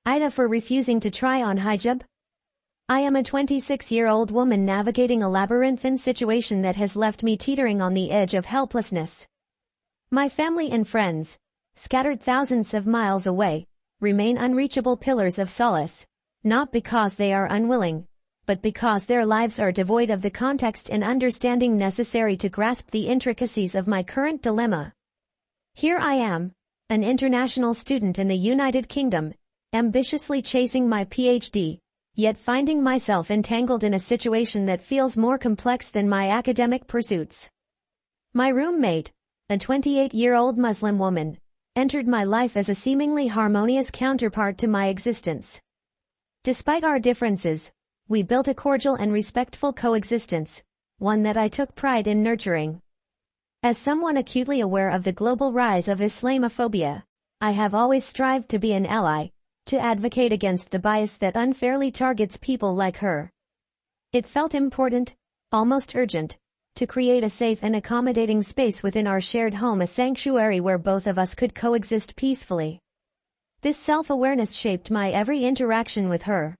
Ida for refusing to try on hijab? I am a 26-year-old woman navigating a labyrinthine situation that has left me teetering on the edge of helplessness. My family and friends, scattered thousands of miles away, remain unreachable pillars of solace, not because they are unwilling, but because their lives are devoid of the context and understanding necessary to grasp the intricacies of my current dilemma. Here I am, an international student in the United Kingdom, ambitiously chasing my PhD, yet finding myself entangled in a situation that feels more complex than my academic pursuits. My roommate, a 28-year-old Muslim woman, entered my life as a seemingly harmonious counterpart to my existence. Despite our differences, we built a cordial and respectful coexistence, one that I took pride in nurturing. As someone acutely aware of the global rise of Islamophobia, I have always strived to be an ally, to advocate against the bias that unfairly targets people like her. It felt important, almost urgent, to create a safe and accommodating space within our shared home, a sanctuary where both of us could coexist peacefully. This self-awareness shaped my every interaction with her.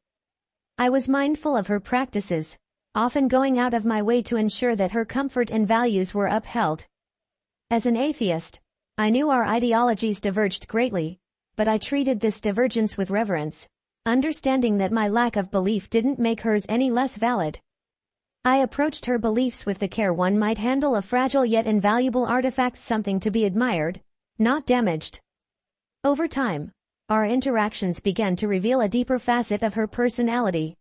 I was mindful of her practices, often going out of my way to ensure that her comfort and values were upheld. As an atheist, I knew our ideologies diverged greatly, but I treated this divergence with reverence, understanding that my lack of belief didn't make hers any less valid. I approached her beliefs with the care one might handle a fragile yet invaluable artifact, something to be admired, not damaged. Over time, our interactions began to reveal a deeper facet of her personality.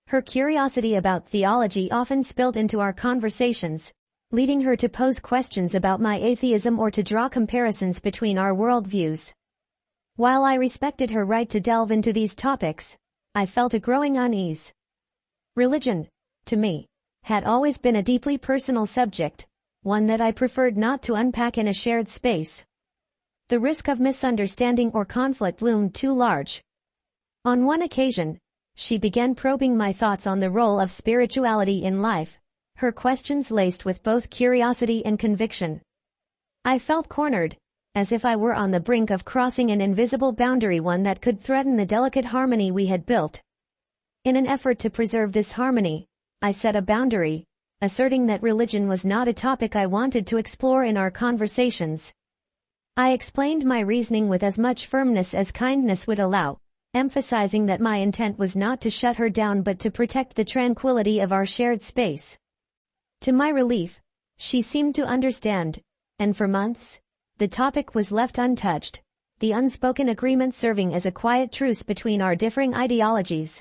Her curiosity about theology often spilled into our conversations, leading her to pose questions about my atheism or to draw comparisons between our worldviews. While I respected her right to delve into these topics, I felt a growing unease. Religion, to me, had always been a deeply personal subject, one that I preferred not to unpack in a shared space. The risk of misunderstanding or conflict loomed too large. On one occasion, she began probing my thoughts on the role of spirituality in life, her questions laced with both curiosity and conviction. I felt cornered, as if I were on the brink of crossing an invisible boundary, one that could threaten the delicate harmony we had built. In an effort to preserve this harmony, I set a boundary, asserting that religion was not a topic I wanted to explore in our conversations. I explained my reasoning with as much firmness as kindness would allow, emphasizing that my intent was not to shut her down but to protect the tranquility of our shared space. To my relief, she seemed to understand, and for months, the topic was left untouched, the unspoken agreement serving as a quiet truce between our differing ideologies.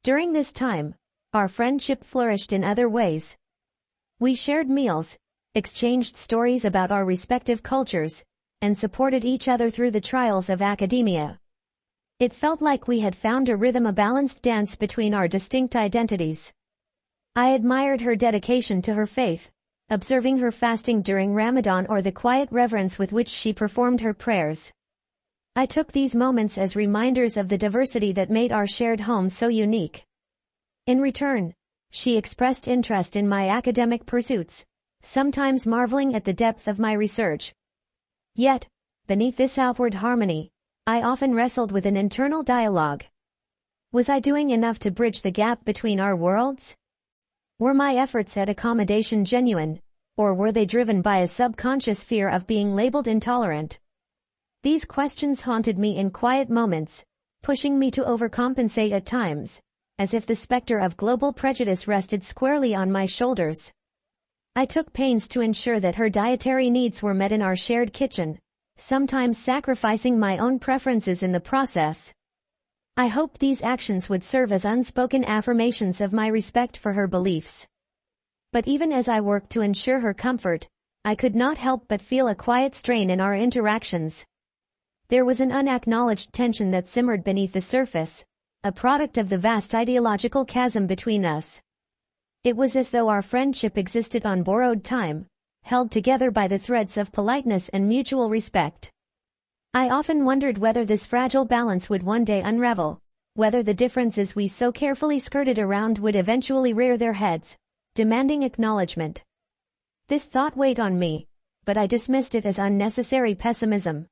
During this time, our friendship flourished in other ways. We shared meals, exchanged stories about our respective cultures, and supported each other through the trials of academia. It felt like we had found a rhythm, a balanced dance between our distinct identities. I admired her dedication to her faith, observing her fasting during Ramadan or the quiet reverence with which she performed her prayers. I took these moments as reminders of the diversity that made our shared home so unique. In return, she expressed interest in my academic pursuits, sometimes marveling at the depth of my research. Yet, beneath this outward harmony, I often wrestled with an internal dialogue. Was I doing enough to bridge the gap between our worlds? Were my efforts at accommodation genuine, or were they driven by a subconscious fear of being labeled intolerant? These questions haunted me in quiet moments, pushing me to overcompensate at times, as if the specter of global prejudice rested squarely on my shoulders. I took pains to ensure that her dietary needs were met in our shared kitchen, sometimes sacrificing my own preferences in the process. I hoped these actions would serve as unspoken affirmations of my respect for her beliefs. But even as I worked to ensure her comfort, I could not help but feel a quiet strain in our interactions. There was an unacknowledged tension that simmered beneath the surface, a product of the vast ideological chasm between us. It was as though our friendship existed on borrowed time, held together by the threads of politeness and mutual respect. I often wondered whether this fragile balance would one day unravel, whether the differences we so carefully skirted around would eventually rear their heads, demanding acknowledgement. This thought weighed on me, but I dismissed it as unnecessary pessimism.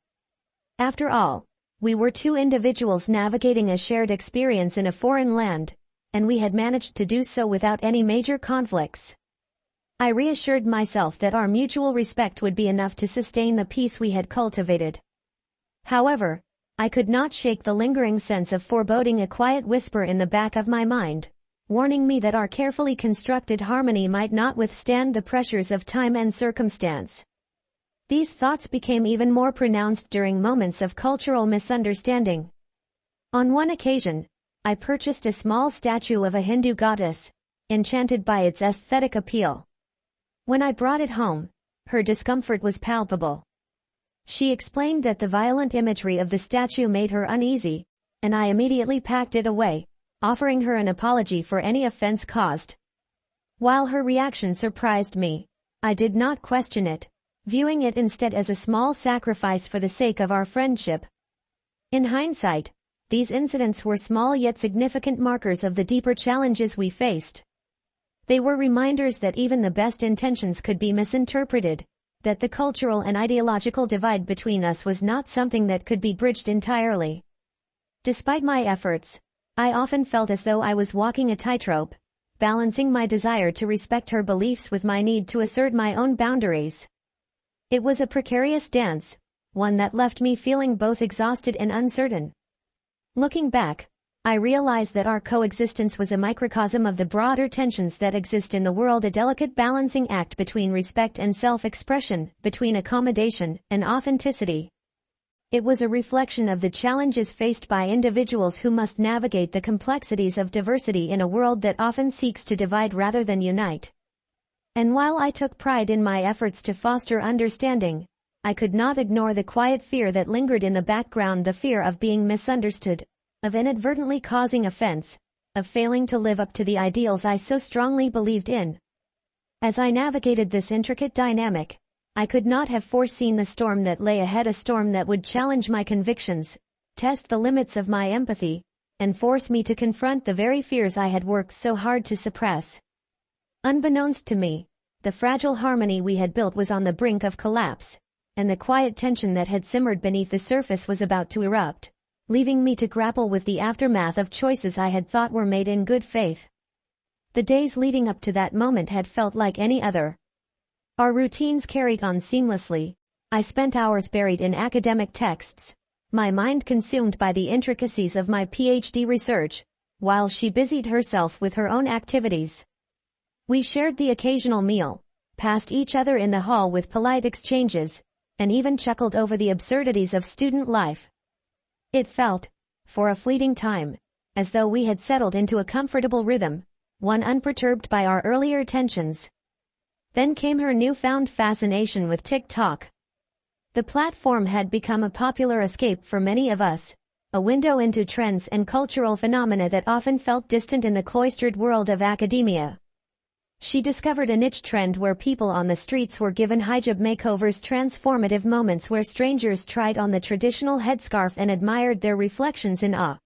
After all, We were two individuals navigating a shared experience in a foreign land, and we had managed to do so without any major conflicts. I reassured myself that our mutual respect would be enough to sustain the peace we had cultivated. However, I could not shake the lingering sense of foreboding, a quiet whisper in the back of my mind, warning me that our carefully constructed harmony might not withstand the pressures of time and circumstance. These thoughts became even more pronounced during moments of cultural misunderstanding. On one occasion, I purchased a small statue of a Hindu goddess, enchanted by its aesthetic appeal. When I brought it home, her discomfort was palpable. She explained that the violent imagery of the statue made her uneasy, and I immediately packed it away, offering her an apology for any offense caused. While her reaction surprised me, I did not question it, viewing it instead as a small sacrifice for the sake of our friendship. In hindsight, these incidents were small yet significant markers of the deeper challenges we faced. They were reminders that even the best intentions could be misinterpreted, that the cultural and ideological divide between us was not something that could be bridged entirely. Despite my efforts, I often felt as though I was walking a tightrope, balancing my desire to respect her beliefs with my need to assert my own boundaries. It was a precarious dance, one that left me feeling both exhausted and uncertain. Looking back, I realized that our coexistence was a microcosm of the broader tensions that exist in the world, a delicate balancing act between respect and self-expression, between accommodation and authenticity. It was a reflection of the challenges faced by individuals who must navigate the complexities of diversity in a world that often seeks to divide rather than unite. And while I took pride in my efforts to foster understanding, I could not ignore the quiet fear that lingered in the background, the fear of being misunderstood, of inadvertently causing offense, of failing to live up to the ideals I so strongly believed in. As I navigated this intricate dynamic, I could not have foreseen the storm that lay ahead, a storm that would challenge my convictions, test the limits of my empathy, and force me to confront the very fears I had worked so hard to suppress. Unbeknownst to me, the fragile harmony we had built was on the brink of collapse, and the quiet tension that had simmered beneath the surface was about to erupt, leaving me to grapple with the aftermath of choices I had thought were made in good faith. The days leading up to that moment had felt like any other. Our routines carried on seamlessly. I spent hours buried in academic texts, my mind consumed by the intricacies of my PhD research, while she busied herself with her own activities. We shared the occasional meal, passed each other in the hall with polite exchanges, and even chuckled over the absurdities of student life. It felt, for a fleeting time, as though we had settled into a comfortable rhythm, one unperturbed by our earlier tensions. Then came her newfound fascination with TikTok. The platform had become a popular escape for many of us, a window into trends and cultural phenomena that often felt distant in the cloistered world of academia. She discovered a niche trend where people on the streets were given hijab makeovers, transformative moments where strangers tried on the traditional headscarf and admired their reflections in awe.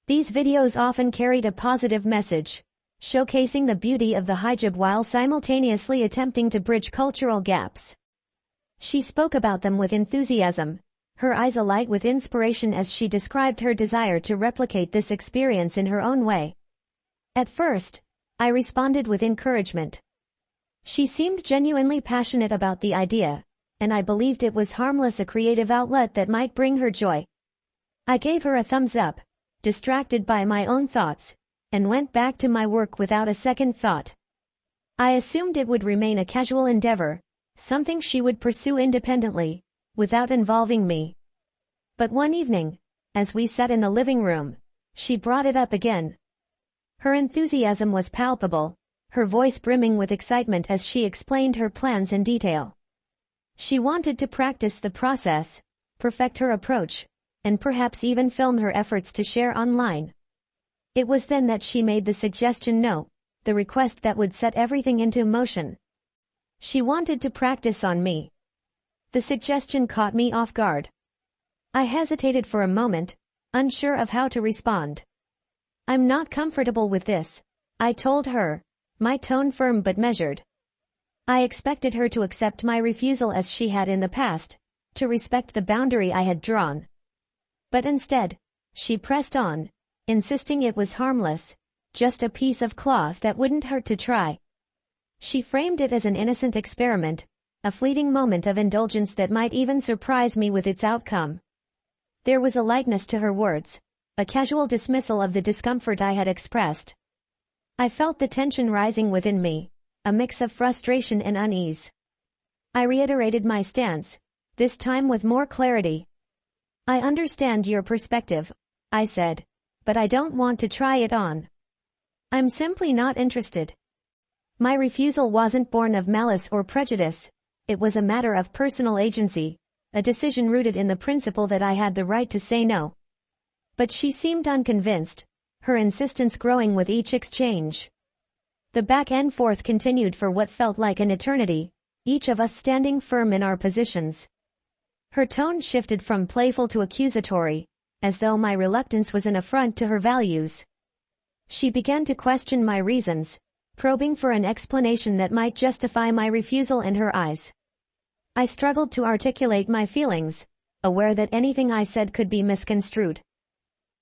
These videos often carried a positive message, showcasing the beauty of the hijab while simultaneously attempting to bridge cultural gaps. She spoke about them with enthusiasm, her eyes alight with inspiration as she described her desire to replicate this experience in her own way. At first, I responded with encouragement. She seemed genuinely passionate about the idea, and I believed it was harmless, a creative outlet that might bring her joy. I gave her a thumbs up, distracted by my own thoughts, and went back to my work without a second thought. I assumed it would remain a casual endeavor, something she would pursue independently, without involving me. But one evening, as we sat in the living room, she brought it up again. Her enthusiasm was palpable, her voice brimming with excitement as she explained her plans in detail. She wanted to practice the process, perfect her approach, and perhaps even film her efforts to share online. It was then that she made the suggestion, no, the request that would set everything into motion. She wanted to practice on me. The suggestion caught me off guard. I hesitated for a moment, unsure of how to respond. "I'm not comfortable with this," I told her, my tone firm but measured. I expected her to accept my refusal as she had in the past, to respect the boundary I had drawn. But instead, she pressed on, insisting it was harmless, just a piece of cloth that wouldn't hurt to try. She framed it as an innocent experiment, a fleeting moment of indulgence that might even surprise me with its outcome. There was a lightness to her words, a casual dismissal of the discomfort I had expressed. I felt the tension rising within me, a mix of frustration and unease. I reiterated my stance, this time with more clarity. I understand your perspective, I said, but I don't want to try it on. I'm simply not interested. My refusal wasn't born of malice or prejudice, it was a matter of personal agency, a decision rooted in the principle that I had the right to say no. But she seemed unconvinced, her insistence growing with each exchange. The back and forth continued for what felt like an eternity, each of us standing firm in our positions. Her tone shifted from playful to accusatory, as though my reluctance was an affront to her values. She began to question my reasons, probing for an explanation that might justify my refusal in her eyes. I struggled to articulate my feelings, aware that anything I said could be misconstrued.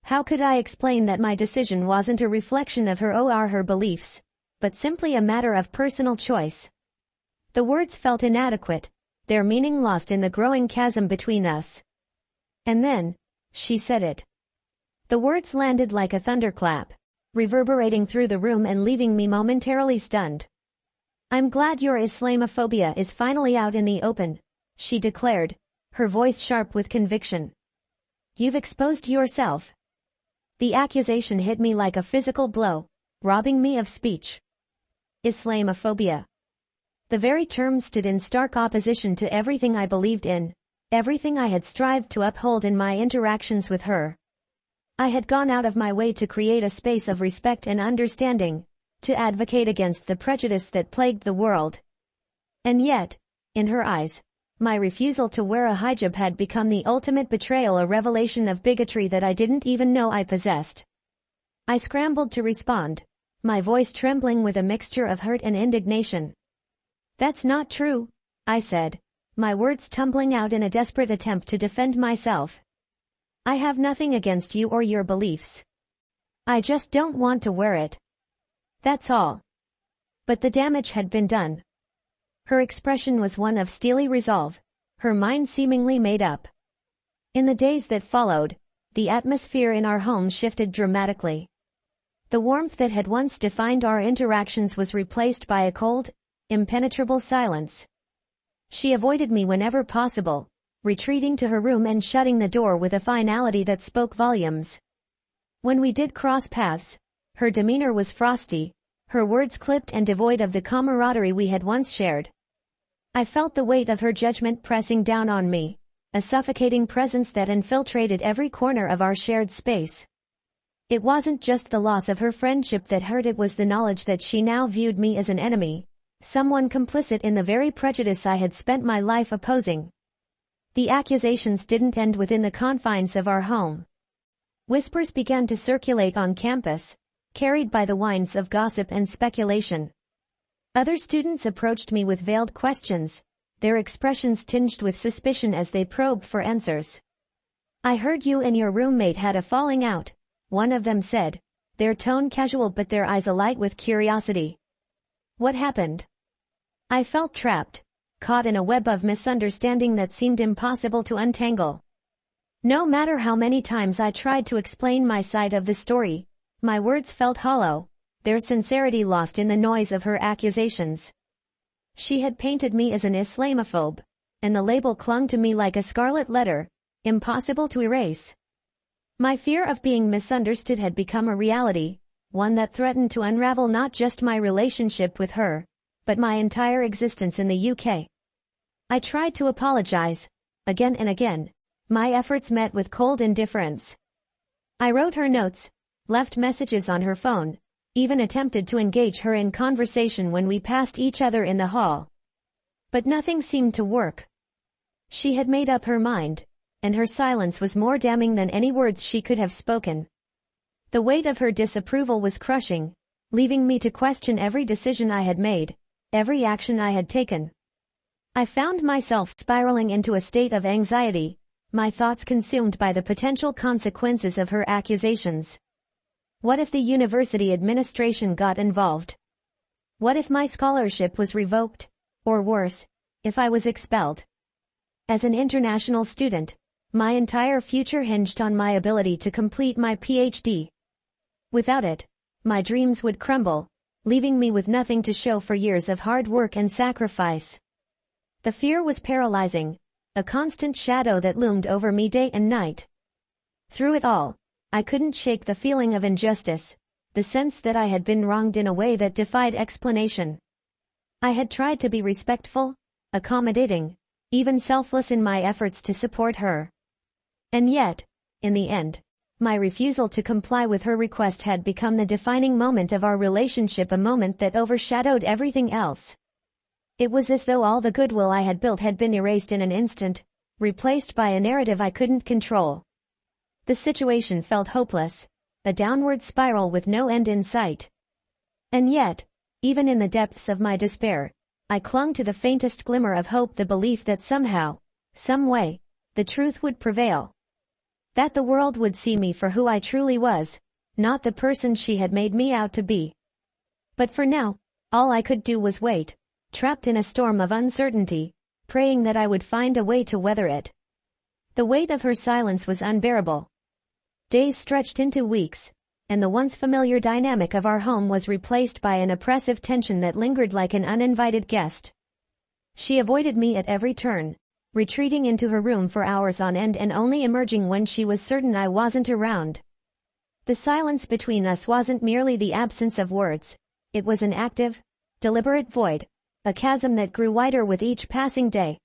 How could I explain that my decision wasn't a reflection of her or her beliefs, but simply a matter of personal choice? The words felt inadequate, their meaning lost in the growing chasm between us. And then, she said it. The words landed like a thunderclap, reverberating through the room and leaving me momentarily stunned. I'm glad your Islamophobia is finally out in the open, she declared, her voice sharp with conviction. You've exposed yourself. The accusation hit me like a physical blow, robbing me of speech. Islamophobia. The very term stood in stark opposition to everything I believed in, everything I had strived to uphold in my interactions with her. I had gone out of my way to create a space of respect and understanding, to advocate against the prejudice that plagued the world. And yet, in her eyes, my refusal to wear a hijab had become the ultimate betrayal, a revelation of bigotry that I didn't even know I possessed. I scrambled to respond, my voice trembling with a mixture of hurt and indignation. That's not true, I said, my words tumbling out in a desperate attempt to defend myself. I have nothing against you or your beliefs. I just don't want to wear it. That's all. But the damage had been done. Her expression was one of steely resolve, her mind seemingly made up. In the days that followed, the atmosphere in our home shifted dramatically. The warmth that had once defined our interactions was replaced by a cold, impenetrable silence. She avoided me whenever possible, retreating to her room and shutting the door with a finality that spoke volumes. When we did cross paths, her demeanor was frosty, her words clipped and devoid of the camaraderie we had once shared. I felt the weight of her judgment pressing down on me, a suffocating presence that infiltrated every corner of our shared space. It wasn't just the loss of her friendship that hurt, it was the knowledge that she now viewed me as an enemy, someone complicit in the very prejudice I had spent my life opposing. The accusations didn't end within the confines of our home. Whispers began to circulate on campus, carried by the winds of gossip and speculation. Other students approached me with veiled questions, their expressions tinged with suspicion as they probed for answers. I heard you and your roommate had a falling out, one of them said, their tone casual but their eyes alight with curiosity. What happened? I felt trapped, caught in a web of misunderstanding that seemed impossible to untangle. No matter how many times I tried to explain my side of the story, my words felt hollow, their sincerity lost in the noise of her accusations. She had painted me as an Islamophobe, and the label clung to me like a scarlet letter, impossible to erase. My fear of being misunderstood had become a reality, one that threatened to unravel not just my relationship with her, but my entire existence in the UK. I tried to apologize, again and again, my efforts met with cold indifference. I wrote her notes, left messages on her phone, even attempted to engage her in conversation when we passed each other in the hall. But nothing seemed to work. She had made up her mind, and her silence was more damning than any words she could have spoken. The weight of her disapproval was crushing, leaving me to question every decision I had made, every action I had taken. I found myself spiraling into a state of anxiety, my thoughts consumed by the potential consequences of her accusations. What if the university administration got involved? What if my scholarship was revoked? Or worse, if I was expelled? As an international student, my entire future hinged on my ability to complete my PhD. Without it, my dreams would crumble, leaving me with nothing to show for years of hard work and sacrifice. The fear was paralyzing, a constant shadow that loomed over me day and night. Through it all, I couldn't shake the feeling of injustice, the sense that I had been wronged in a way that defied explanation. I had tried to be respectful, accommodating, even selfless in my efforts to support her. And yet, in the end, my refusal to comply with her request had become the defining moment of our relationship, a moment that overshadowed everything else. It was as though all the goodwill I had built had been erased in an instant, replaced by a narrative I couldn't control. The situation felt hopeless, a downward spiral with no end in sight. And yet, even in the depths of my despair, I clung to the faintest glimmer of hope, the belief that somehow, some way, the truth would prevail. That the world would see me for who I truly was, not the person she had made me out to be. But for now, all I could do was wait, trapped in a storm of uncertainty, praying that I would find a way to weather it. The weight of her silence was unbearable. Days stretched into weeks, and the once familiar dynamic of our home was replaced by an oppressive tension that lingered like an uninvited guest. She avoided me at every turn, retreating into her room for hours on end and only emerging when she was certain I wasn't around. The silence between us wasn't merely the absence of words, it was an active, deliberate void, a chasm that grew wider with each passing day.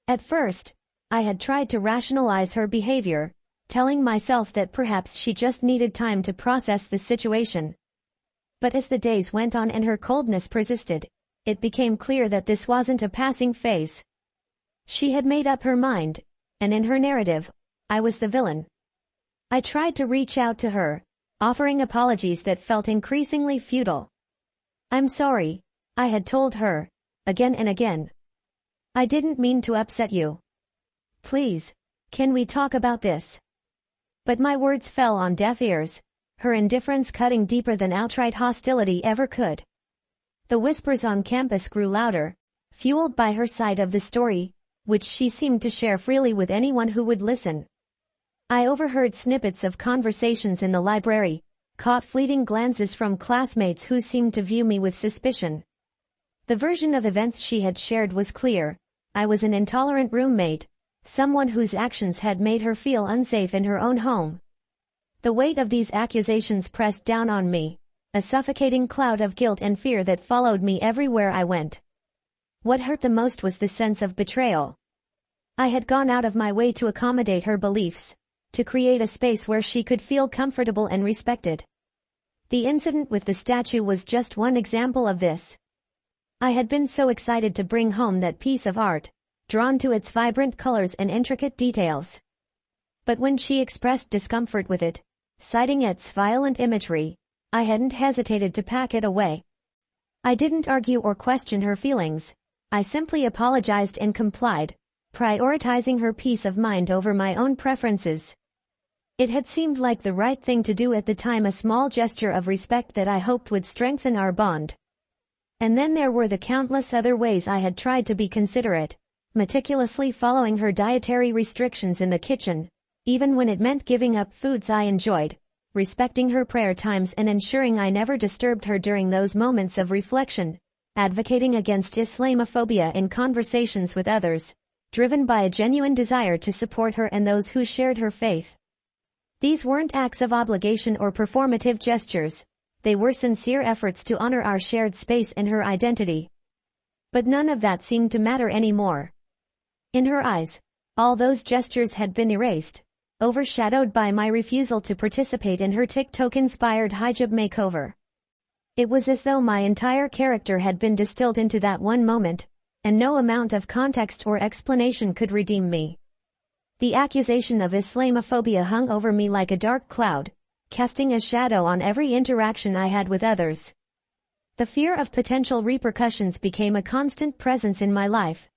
At first, I had tried to rationalize her behavior, telling myself that perhaps she just needed time to process the situation. But as the days went on and her coldness persisted, it became clear that this wasn't a passing phase. She had made up her mind, and in her narrative, I was the villain. I tried to reach out to her, offering apologies that felt increasingly futile. "I'm sorry," I had told her, again and again. "I didn't mean to upset you. Please, can we talk about this?" But my words fell on deaf ears, her indifference cutting deeper than outright hostility ever could. The whispers on campus grew louder, fueled by her side of the story, which she seemed to share freely with anyone who would listen. I overheard snippets of conversations in the library, caught fleeting glances from classmates who seemed to view me with suspicion. The version of events she had shared was clear: I was an intolerant roommate, someone whose actions had made her feel unsafe in her own home. The weight of these accusations pressed down on me, a suffocating cloud of guilt and fear that followed me everywhere I went. What hurt the most was the sense of betrayal. I had gone out of my way to accommodate her beliefs, to create a space where she could feel comfortable and respected. The incident with the statue was just one example of this. I had been so excited to bring home that piece of art, drawn to its vibrant colors and intricate details. But when she expressed discomfort with it, citing its violent imagery, I hadn't hesitated to pack it away. I didn't argue or question her feelings. I simply apologized and complied, prioritizing her peace of mind over my own preferences. It had seemed like the right thing to do at the time, a small gesture of respect that I hoped would strengthen our bond. And then there were the countless other ways I had tried to be considerate, meticulously following her dietary restrictions in the kitchen, even when it meant giving up foods I enjoyed, respecting her prayer times and ensuring I never disturbed her during those moments of reflection, advocating against Islamophobia in conversations with others, driven by a genuine desire to support her and those who shared her faith. These weren't acts of obligation or performative gestures, they were sincere efforts to honor our shared space and her identity. But none of that seemed to matter anymore. In her eyes, all those gestures had been erased, overshadowed by my refusal to participate in her TikTok-inspired hijab makeover. It was as though my entire character had been distilled into that one moment, and no amount of context or explanation could redeem me. The accusation of Islamophobia hung over me like a dark cloud, casting a shadow on every interaction I had with others. The fear of potential repercussions became a constant presence in my life.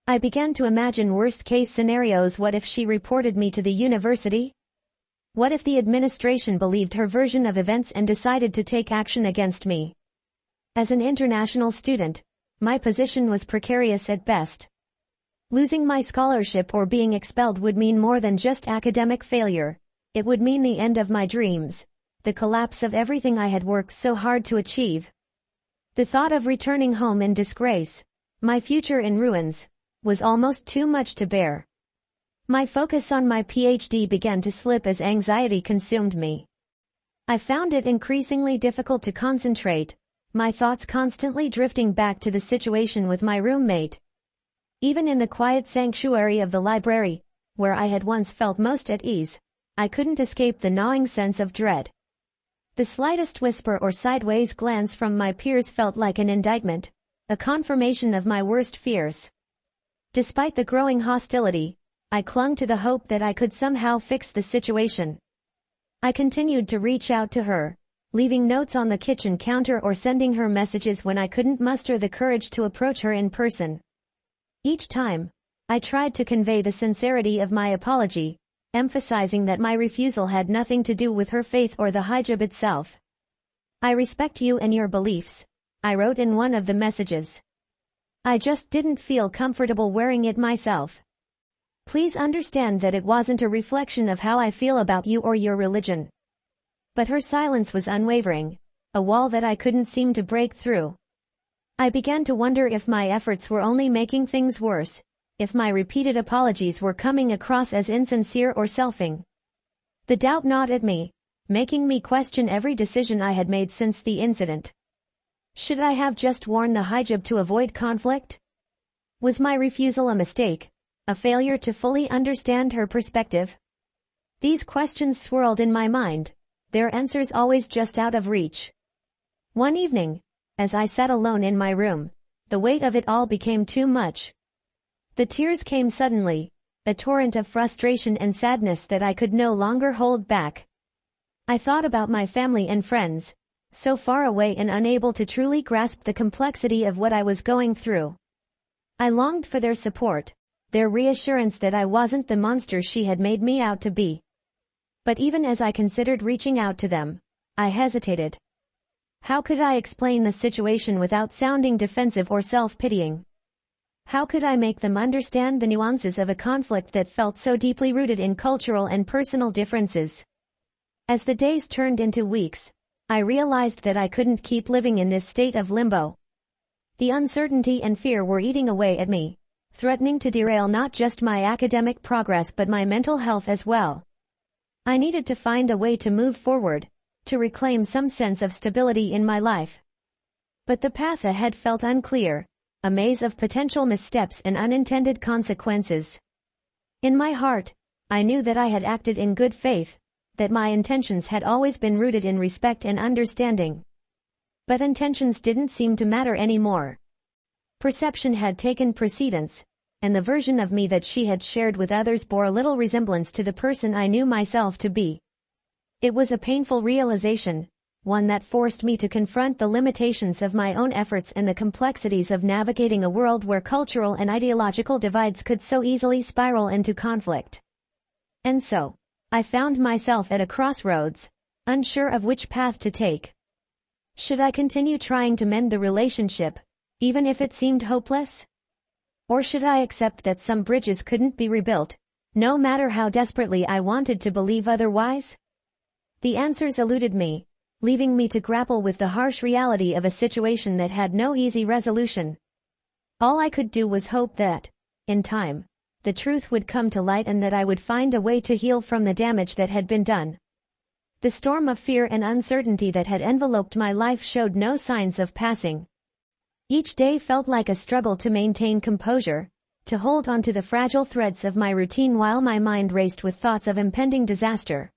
I began to imagine worst-case scenarios. What if she reported me to the university? What if the administration believed her version of events and decided to take action against me? As an international student, my position was precarious at best. Losing my scholarship or being expelled would mean more than just academic failure. It would mean the end of my dreams, the collapse of everything I had worked so hard to achieve. The thought of returning home in disgrace, my future in ruins, was almost too much to bear. My focus on my PhD began to slip as anxiety consumed me. I found it increasingly difficult to concentrate, my thoughts constantly drifting back to the situation with my roommate. Even in the quiet sanctuary of the library, where I had once felt most at ease, I couldn't escape the gnawing sense of dread. The slightest whisper or sideways glance from my peers felt like an indictment, a confirmation of my worst fears. Despite the growing hostility, I clung to the hope that I could somehow fix the situation. I continued to reach out to her, leaving notes on the kitchen counter or sending her messages when I couldn't muster the courage to approach her in person. Each time, I tried to convey the sincerity of my apology, emphasizing that my refusal had nothing to do with her faith or the hijab itself. "I respect you and your beliefs," I wrote in one of the messages. "I just didn't feel comfortable wearing it myself. Please understand that it wasn't a reflection of how I feel about you or your religion." But her silence was unwavering, a wall that I couldn't seem to break through. I began to wonder if my efforts were only making things worse, if my repeated apologies were coming across as insincere or selfing. The doubt gnawed at me, making me question every decision I had made since the incident. Should I have just worn the hijab to avoid conflict? Was my refusal a mistake, a failure to fully understand her perspective? These questions swirled in my mind, their answers always just out of reach. One evening, as I sat alone in my room, the weight of it all became too much. The tears came suddenly, a torrent of frustration and sadness that I could no longer hold back. I thought about my family and friends, so far away and unable to truly grasp the complexity of what I was going through. I longed for their support, their reassurance that I wasn't the monster she had made me out to be. But even as I considered reaching out to them, I hesitated. How could I explain the situation without sounding defensive or self-pitying? How could I make them understand the nuances of a conflict that felt so deeply rooted in cultural and personal differences? As the days turned into weeks, I realized that I couldn't keep living in this state of limbo. The uncertainty and fear were eating away at me, threatening to derail not just my academic progress but my mental health as well. I needed to find a way to move forward, to reclaim some sense of stability in my life. But the path ahead felt unclear, a maze of potential missteps and unintended consequences. In my heart, I knew that I had acted in good faith, that my intentions had always been rooted in respect and understanding. But intentions didn't seem to matter anymore. Perception had taken precedence, and the version of me that she had shared with others bore little resemblance to the person I knew myself to be. It was a painful realization, one that forced me to confront the limitations of my own efforts and the complexities of navigating a world where cultural and ideological divides could so easily spiral into conflict. And so, I found myself at a crossroads, unsure of which path to take. Should I continue trying to mend the relationship, even if it seemed hopeless? Or should I accept that some bridges couldn't be rebuilt, no matter how desperately I wanted to believe otherwise? The answers eluded me, leaving me to grapple with the harsh reality of a situation that had no easy resolution. All I could do was hope that, in time, the truth would come to light and that I would find a way to heal from the damage that had been done. The storm of fear and uncertainty that had enveloped my life showed no signs of passing. Each day felt like a struggle to maintain composure, to hold on to the fragile threads of my routine while my mind raced with thoughts of impending disaster.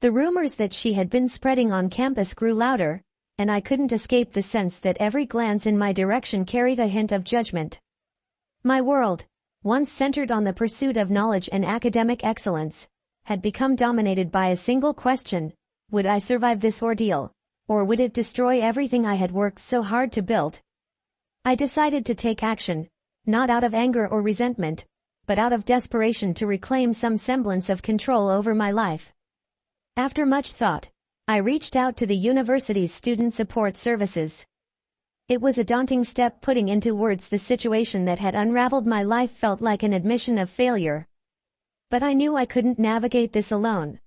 The rumors that she had been spreading on campus grew louder, and I couldn't escape the sense that every glance in my direction carried a hint of judgment. My world, once centered on the pursuit of knowledge and academic excellence, had become dominated by a single question: would I survive this ordeal, or would it destroy everything I had worked so hard to build? I decided to take action, not out of anger or resentment, but out of desperation to reclaim some semblance of control over my life. After much thought, I reached out to the university's student support services. It was a daunting step. Putting into words the situation that had unraveled my life felt like an admission of failure. But I knew I couldn't navigate this alone.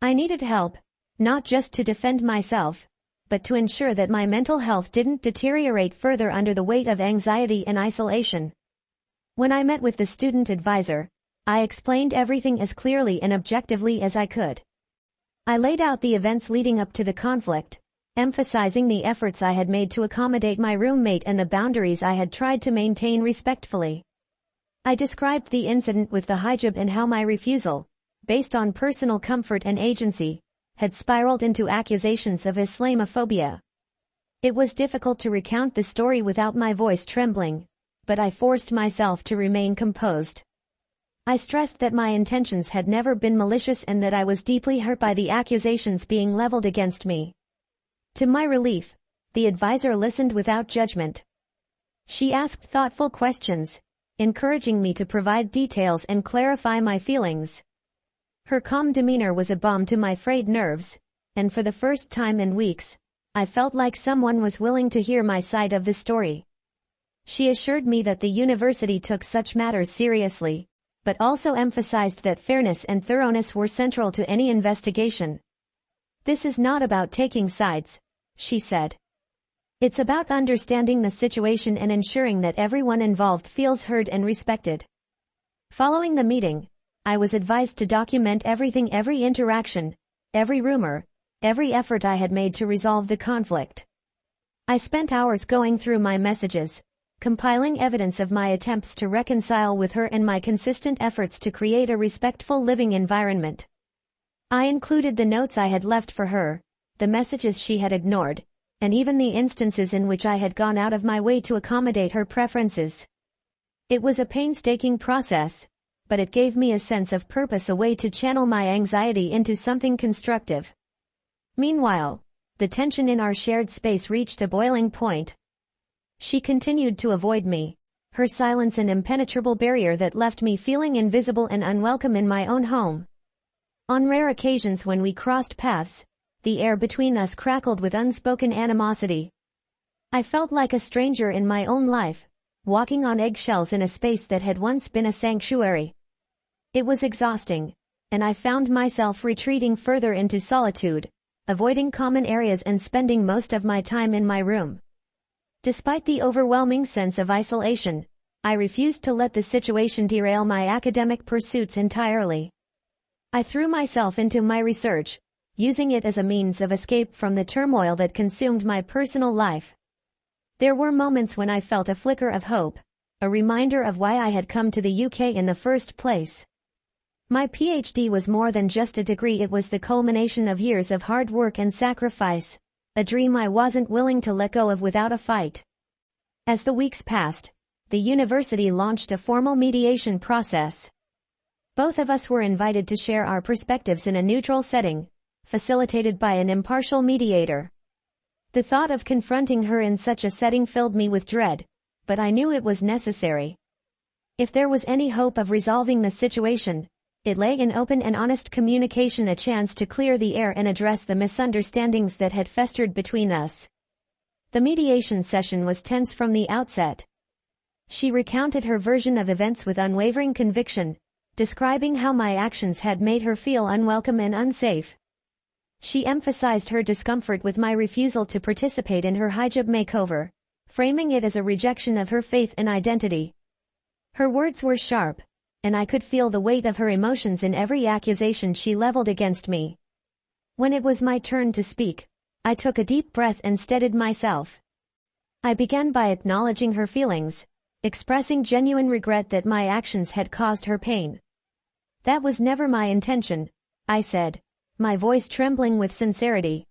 I needed help, not just to defend myself, but to ensure that my mental health didn't deteriorate further under the weight of anxiety and isolation. When I met with the student advisor, I explained everything as clearly and objectively as I could. I laid out the events leading up to the conflict, emphasizing the efforts I had made to accommodate my roommate and the boundaries I had tried to maintain respectfully. I described the incident with the hijab and how my refusal, based on personal comfort and agency, had spiraled into accusations of Islamophobia. It was difficult to recount the story without my voice trembling, but I forced myself to remain composed. I stressed that my intentions had never been malicious and that I was deeply hurt by the accusations being leveled against me. To my relief, the advisor listened without judgment. She asked thoughtful questions, encouraging me to provide details and clarify my feelings. Her calm demeanor was a balm to my frayed nerves, and for the first time in weeks, I felt like someone was willing to hear my side of the story. She assured me that the university took such matters seriously, but also emphasized that fairness and thoroughness were central to any investigation. "This is not about taking sides," she said. "It's about understanding the situation and ensuring that everyone involved feels heard and respected." Following the meeting, I was advised to document everything, every interaction, every rumor, every effort I had made to resolve the conflict. I spent hours going through my messages, compiling evidence of my attempts to reconcile with her and my consistent efforts to create a respectful living environment. I included the notes I had left for her, the messages she had ignored, and even the instances in which I had gone out of my way to accommodate her preferences. It was a painstaking process, but it gave me a sense of purpose, a way to channel my anxiety into something constructive. Meanwhile, the tension in our shared space reached a boiling point. She continued to avoid me, her silence an impenetrable barrier that left me feeling invisible and unwelcome in my own home. On rare occasions when we crossed paths, the air between us crackled with unspoken animosity. I felt like a stranger in my own life, walking on eggshells in a space that had once been a sanctuary. It was exhausting, and I found myself retreating further into solitude, avoiding common areas and spending most of my time in my room. Despite the overwhelming sense of isolation, I refused to let the situation derail my academic pursuits entirely. I threw myself into my research, using it as a means of escape from the turmoil that consumed my personal life. There were moments when I felt a flicker of hope, a reminder of why I had come to the UK in the first place. My PhD was more than just a degree, it was the culmination of years of hard work and sacrifice, a dream I wasn't willing to let go of without a fight. As the weeks passed, the university launched a formal mediation process. Both of us were invited to share our perspectives in a neutral setting, facilitated by an impartial mediator. The thought of confronting her in such a setting filled me with dread, but I knew it was necessary. If there was any hope of resolving the situation, it lay in open and honest communication, a chance to clear the air and address the misunderstandings that had festered between us. The mediation session was tense from the outset. She recounted her version of events with unwavering conviction, describing how my actions had made her feel unwelcome and unsafe. She emphasized her discomfort with my refusal to participate in her hijab makeover, framing it as a rejection of her faith and identity. Her words were sharp, and I could feel the weight of her emotions in every accusation she leveled against me. When it was my turn to speak, I took a deep breath and steadied myself. I began by acknowledging her feelings, expressing genuine regret that my actions had caused her pain. "That was never my intention," I said, my voice trembling with sincerity.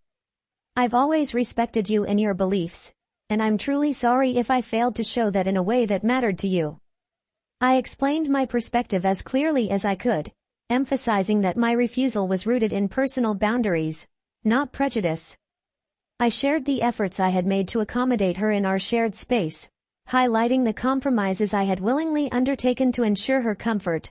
"I've always respected you and your beliefs, and I'm truly sorry if I failed to show that in a way that mattered to you." I explained my perspective as clearly as I could, emphasizing that my refusal was rooted in personal boundaries, not prejudice. I shared the efforts I had made to accommodate her in our shared space, highlighting the compromises I had willingly undertaken to ensure her comfort.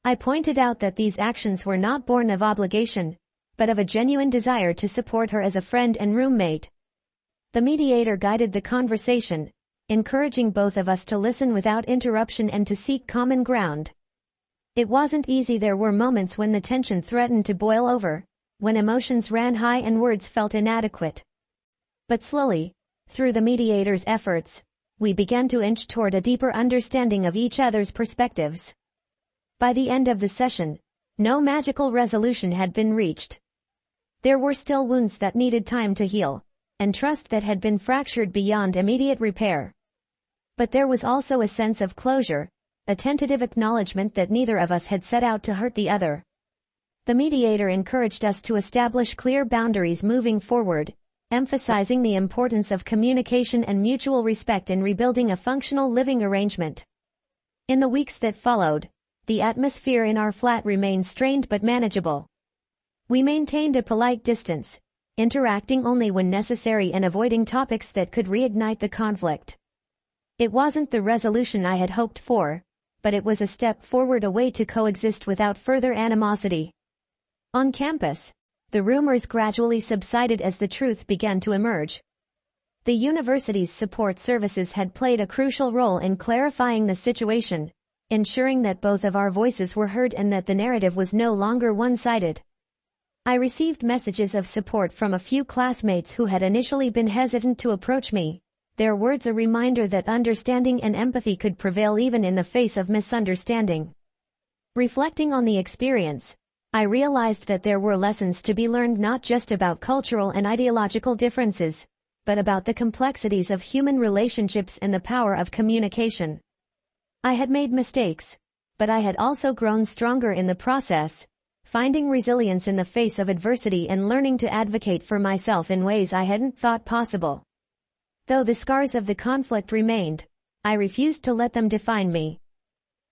I pointed out that these actions were not born of obligation, but of a genuine desire to support her as a friend and roommate. The mediator guided the conversation, encouraging both of us to listen without interruption and to seek common ground. It wasn't easy. There were moments when the tension threatened to boil over, when emotions ran high and words felt inadequate. But slowly, through the mediator's efforts, we began to inch toward a deeper understanding of each other's perspectives. By the end of the session, no magical resolution had been reached. There were still wounds that needed time to heal, and trust that had been fractured beyond immediate repair. But there was also a sense of closure, a tentative acknowledgement that neither of us had set out to hurt the other. The mediator encouraged us to establish clear boundaries moving forward, emphasizing the importance of communication and mutual respect in rebuilding a functional living arrangement. In the weeks that followed, the atmosphere in our flat remained strained but manageable. We maintained a polite distance, interacting only when necessary and avoiding topics that could reignite the conflict. It wasn't the resolution I had hoped for, but it was a step forward, a way to coexist without further animosity. On campus, the rumors gradually subsided as the truth began to emerge. The university's support services had played a crucial role in clarifying the situation, ensuring that both of our voices were heard and that the narrative was no longer one-sided. I received messages of support from a few classmates who had initially been hesitant to approach me, their words a reminder that understanding and empathy could prevail even in the face of misunderstanding. Reflecting on the experience, I realized that there were lessons to be learned not just about cultural and ideological differences, but about the complexities of human relationships and the power of communication. I had made mistakes, but I had also grown stronger in the process, finding resilience in the face of adversity and learning to advocate for myself in ways I hadn't thought possible. Though the scars of the conflict remained, I refused to let them define me.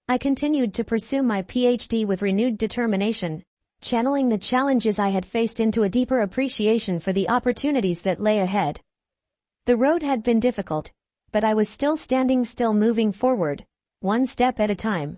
I continued to pursue my PhD with renewed determination, channeling the challenges I had faced into a deeper appreciation for the opportunities that lay ahead. The road had been difficult, but I was still standing still, moving forward, one step at a time.